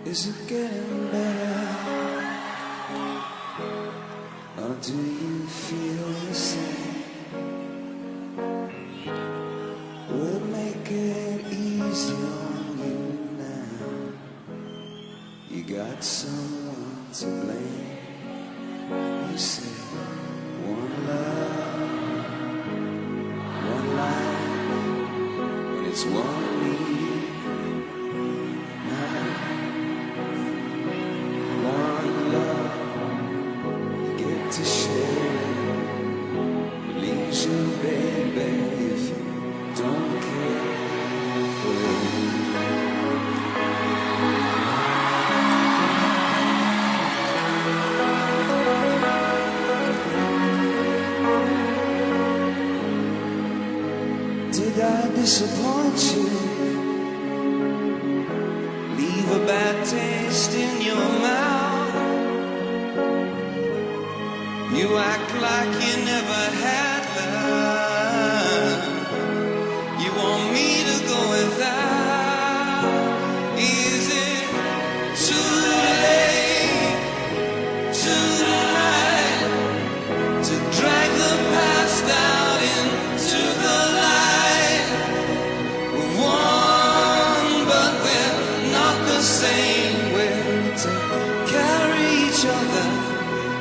Is it getting better? Or do you feel the same? We'll make it easy on you now. You got someone to blame. You say one love, one life, and it's one need. To share, leaves you, baby, if you don't care. Did I disappoint you? Leave a bad taste in your mouth? You act like you never had love. You want me to go without. Is it too late tonight to drag the past out into the light? We're one, but we're not the same. We're to carry each other,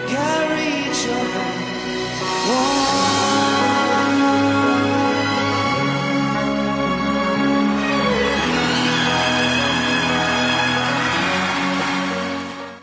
carry each other.